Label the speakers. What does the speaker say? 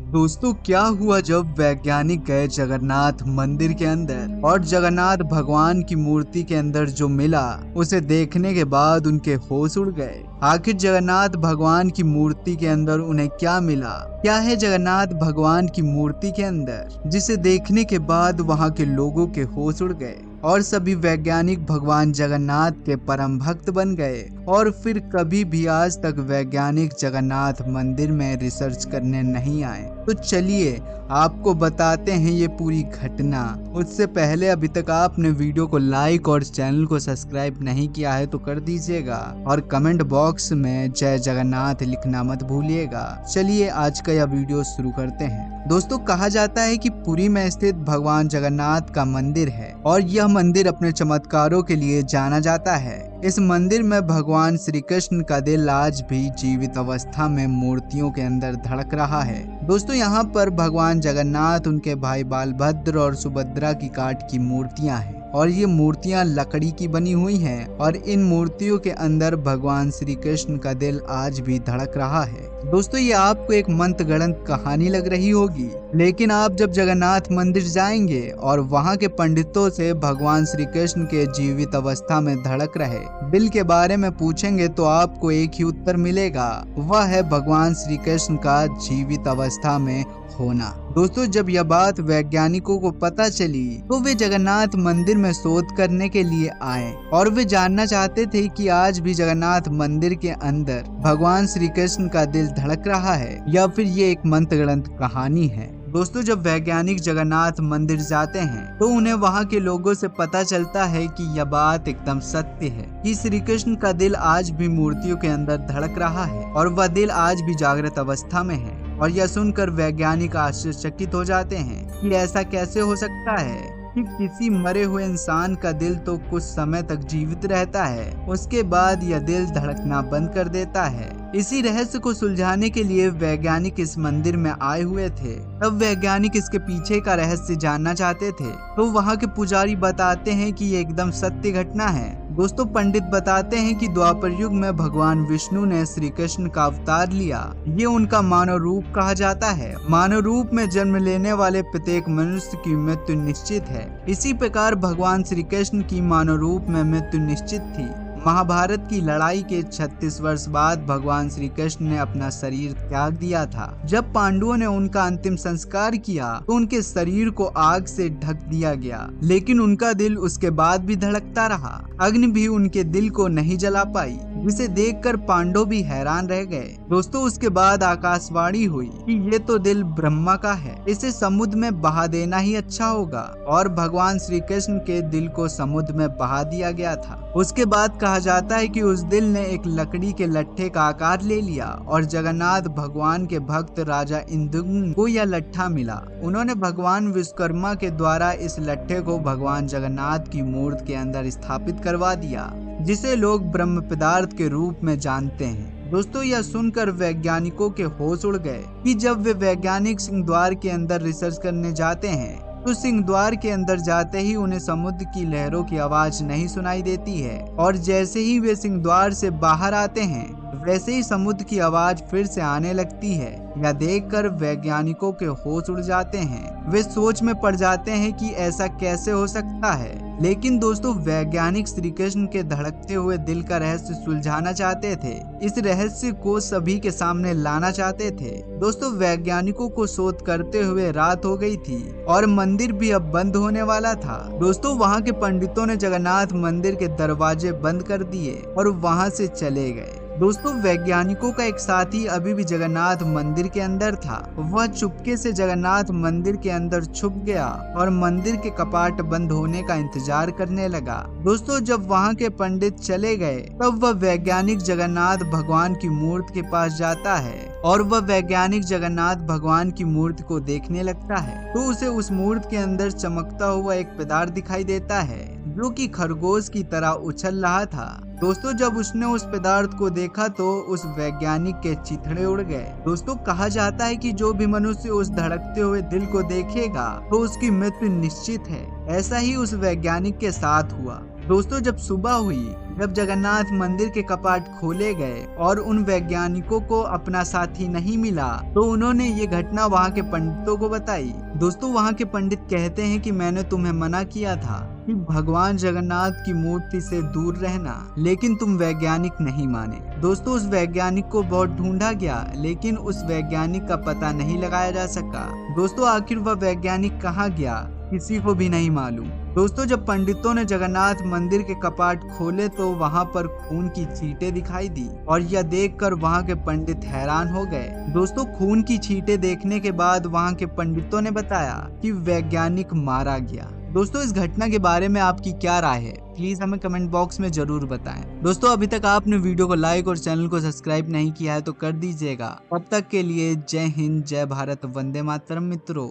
Speaker 1: दोस्तों क्या हुआ जब वैज्ञानिक गए जगन्नाथ मंदिर के अंदर और जगन्नाथ भगवान की मूर्ति के अंदर जो मिला उसे देखने के बाद उनके होश उड़ गए। आखिर जगन्नाथ भगवान की मूर्ति के अंदर उन्हें क्या मिला, क्या है जगन्नाथ भगवान की मूर्ति के अंदर जिसे देखने के बाद वहां के लोगों के होश उड़ गए और सभी वैज्ञानिक भगवान जगन्नाथ के परम भक्त बन गए और फिर कभी भी आज तक वैज्ञानिक जगन्नाथ मंदिर में रिसर्च करने नहीं आए। तो चलिए आपको बताते हैं ये पूरी घटना। उससे पहले अभी तक आपने वीडियो को लाइक और चैनल को सब्सक्राइब नहीं किया है तो कर दीजिएगा और कमेंट बॉक्स में जय जगन्नाथ लिखना मत भूलिएगा। चलिए आज का यह वीडियो शुरू करते हैं। दोस्तों कहा जाता है कि पुरी में स्थित भगवान जगन्नाथ का मंदिर है और यह मंदिर अपने चमत्कारों के लिए जाना जाता है। इस मंदिर में भगवान श्री कृष्ण का दिल आज भी जीवित अवस्था में मूर्तियों के अंदर धड़क रहा है। दोस्तों यहाँ पर भगवान जगन्नाथ, उनके भाई बालभद्र और सुभद्रा की काठ की मूर्तियां हैं और ये मूर्तियां लकड़ी की बनी हुई हैं और इन मूर्तियों के अंदर भगवान श्री कृष्ण का दिल आज भी धड़क रहा है। दोस्तों ये आपको एक मंत्रगढ़ंत कहानी लग रही होगी, लेकिन आप जब जगन्नाथ मंदिर जाएंगे और वहां के पंडितों से भगवान श्री कृष्ण के जीवित अवस्था में धड़क रहे दिल के बारे में पूछेंगे तो आपको एक ही उत्तर मिलेगा, वह है भगवान श्री कृष्ण का जीवित अवस्था में होना। दोस्तों जब यह बात वैज्ञानिकों को पता चली तो वे जगन्नाथ मंदिर में शोध करने के लिए आए और वे जानना चाहते थे कि आज भी जगन्नाथ मंदिर के अंदर भगवान श्री कृष्ण का दिल धड़क रहा है या फिर ये एक मंत्रगढ़ंत कहानी है। दोस्तों जब वैज्ञानिक जगन्नाथ मंदिर जाते हैं तो उन्हें वहां के लोगों से पता चलता है कि यह बात एकदम सत्य है कि श्री कृष्ण का दिल आज भी मूर्तियों के अंदर धड़क रहा है और वह दिल आज भी जागृत अवस्था में है। और यह सुनकर वैज्ञानिक आश्चर्यचकित हो जाते हैं कि ऐसा कैसे हो सकता है कि किसी मरे हुए इंसान का दिल तो कुछ समय तक जीवित रहता है, उसके बाद यह दिल धड़कना बंद कर देता है। इसी रहस्य को सुलझाने के लिए वैज्ञानिक इस मंदिर में आए हुए थे। तब वैज्ञानिक इसके पीछे का रहस्य जानना चाहते थे तो वहाँ के पुजारी बताते हैं कि ये एकदम सत्य घटना है। दोस्तों पंडित बताते हैं कि द्वापर युग में भगवान विष्णु ने श्री कृष्ण का अवतार लिया। ये उनका मानव रूप कहा जाता है। मानव रूप में जन्म लेने वाले प्रत्येक मनुष्य की मृत्यु निश्चित है। इसी प्रकार भगवान श्री कृष्ण की मानव रूप में मृत्यु निश्चित थी। महाभारत की लड़ाई के 36 वर्ष बाद भगवान श्री कृष्ण ने अपना शरीर त्याग दिया था। जब पांडवों ने उनका अंतिम संस्कार किया तो उनके शरीर को आग से ढक दिया गया, लेकिन उनका दिल उसके बाद भी धड़कता रहा। अग्नि भी उनके दिल को नहीं जला पाई, जिसे देखकर पांडव भी हैरान रह गए। दोस्तों उसके बाद आकाशवाणी हुई कि ये तो दिल ब्रह्मा का है, इसे समुद्र में बहा देना ही अच्छा होगा और भगवान श्री कृष्ण के दिल को समुद्र में बहा दिया गया था। उसके बाद कहा जाता है कि उस दिल ने एक लकड़ी के लट्ठे का आकार ले लिया और जगन्नाथ भगवान के भक्त राजा इंद्रद्युम्न को यह लट्ठा मिला। उन्होंने भगवान विश्वकर्मा के द्वारा इस लट्ठे को भगवान जगन्नाथ की मूर्ति के अंदर स्थापित करवा दिया, जिसे लोग ब्रह्म पदार्थ के रूप में जानते हैं। दोस्तों यह सुनकर वैज्ञानिकों के होश उड़ गए कि जब वे वैज्ञानिक सिंह द्वार के अंदर रिसर्च करने जाते हैं तो सिंह द्वार के अंदर जाते ही उन्हें समुद्र की लहरों की आवाज नहीं सुनाई देती है और जैसे ही वे सिंह द्वार से बाहर आते हैं वैसे ही समुद्र की आवाज फिर से आने लगती है। यह देखकर वैज्ञानिकों के होश उड़ जाते हैं। वे सोच में पड़ जाते हैं कि ऐसा कैसे हो सकता है। लेकिन दोस्तों वैज्ञानिक श्री कृष्ण के धड़कते हुए दिल का रहस्य सुलझाना चाहते थे। इस रहस्य को सभी के सामने लाना चाहते थे। दोस्तों वैज्ञानिकों को शोध करते हुए रात हो गई थी और मंदिर भी अब बंद होने वाला था। दोस्तों वहाँ के पंडितों ने जगन्नाथ मंदिर के दरवाजे बंद कर दिए और वहाँ से चले गए। दोस्तों वैज्ञानिकों का एक साथी अभी भी जगन्नाथ मंदिर के अंदर था। वह चुपके से जगन्नाथ मंदिर के अंदर छुप गया और मंदिर के कपाट बंद होने का इंतजार करने लगा। दोस्तों जब वहां के पंडित चले गए तब वह वैज्ञानिक जगन्नाथ भगवान की मूर्ति के पास जाता है और वह वैज्ञानिक जगन्नाथ भगवान की मूर्ति को देखने लगता है तो उसे उस मूर्ति के अंदर चमकता हुआ एक पदार्थ दिखाई देता है जो कि खरगोश की तरह उछल रहा था। दोस्तों जब उसने उस पदार्थ को देखा तो उस वैज्ञानिक के चिथड़े उड़ गए। दोस्तों कहा जाता है कि जो भी मनुष्य उस धड़कते हुए दिल को देखेगा तो उसकी मृत्यु निश्चित है। ऐसा ही उस वैज्ञानिक के साथ हुआ। दोस्तों जब सुबह हुई जब जगन्नाथ मंदिर के कपाट खोले गए और उन वैज्ञानिकों को अपना साथी नहीं मिला तो उन्होंने ये घटना वहाँ के पंडितों को बताई। दोस्तों वहाँ के पंडित कहते हैं कि मैंने तुम्हें मना किया था कि भगवान जगन्नाथ की मूर्ति से दूर रहना, लेकिन तुम वैज्ञानिक नहीं माने। दोस्तों उस वैज्ञानिक को बहुत ढूंढा गया लेकिन उस वैज्ञानिक का पता नहीं लगाया जा सका। दोस्तों आखिर वह वैज्ञानिक कहाँ गया किसी को भी नहीं मालूम। दोस्तों जब पंडितों ने जगन्नाथ मंदिर के कपाट खोले तो वहां पर खून की छींटें दिखाई दी और यह देखकर वहां के पंडित हैरान हो गए। दोस्तों खून की छींटें देखने के बाद वहां के पंडितों ने बताया कि वैज्ञानिक मारा गया। दोस्तों इस घटना के बारे में आपकी क्या राय है, प्लीज हमें कमेंट बॉक्स में जरूर बताएं। दोस्तों अभी तक आपने वीडियो को लाइक और चैनल को सब्सक्राइब नहीं किया है तो कर दीजिएगा। तब तक के लिए जय हिंद, जय भारत, वंदे मातरम मित्रों।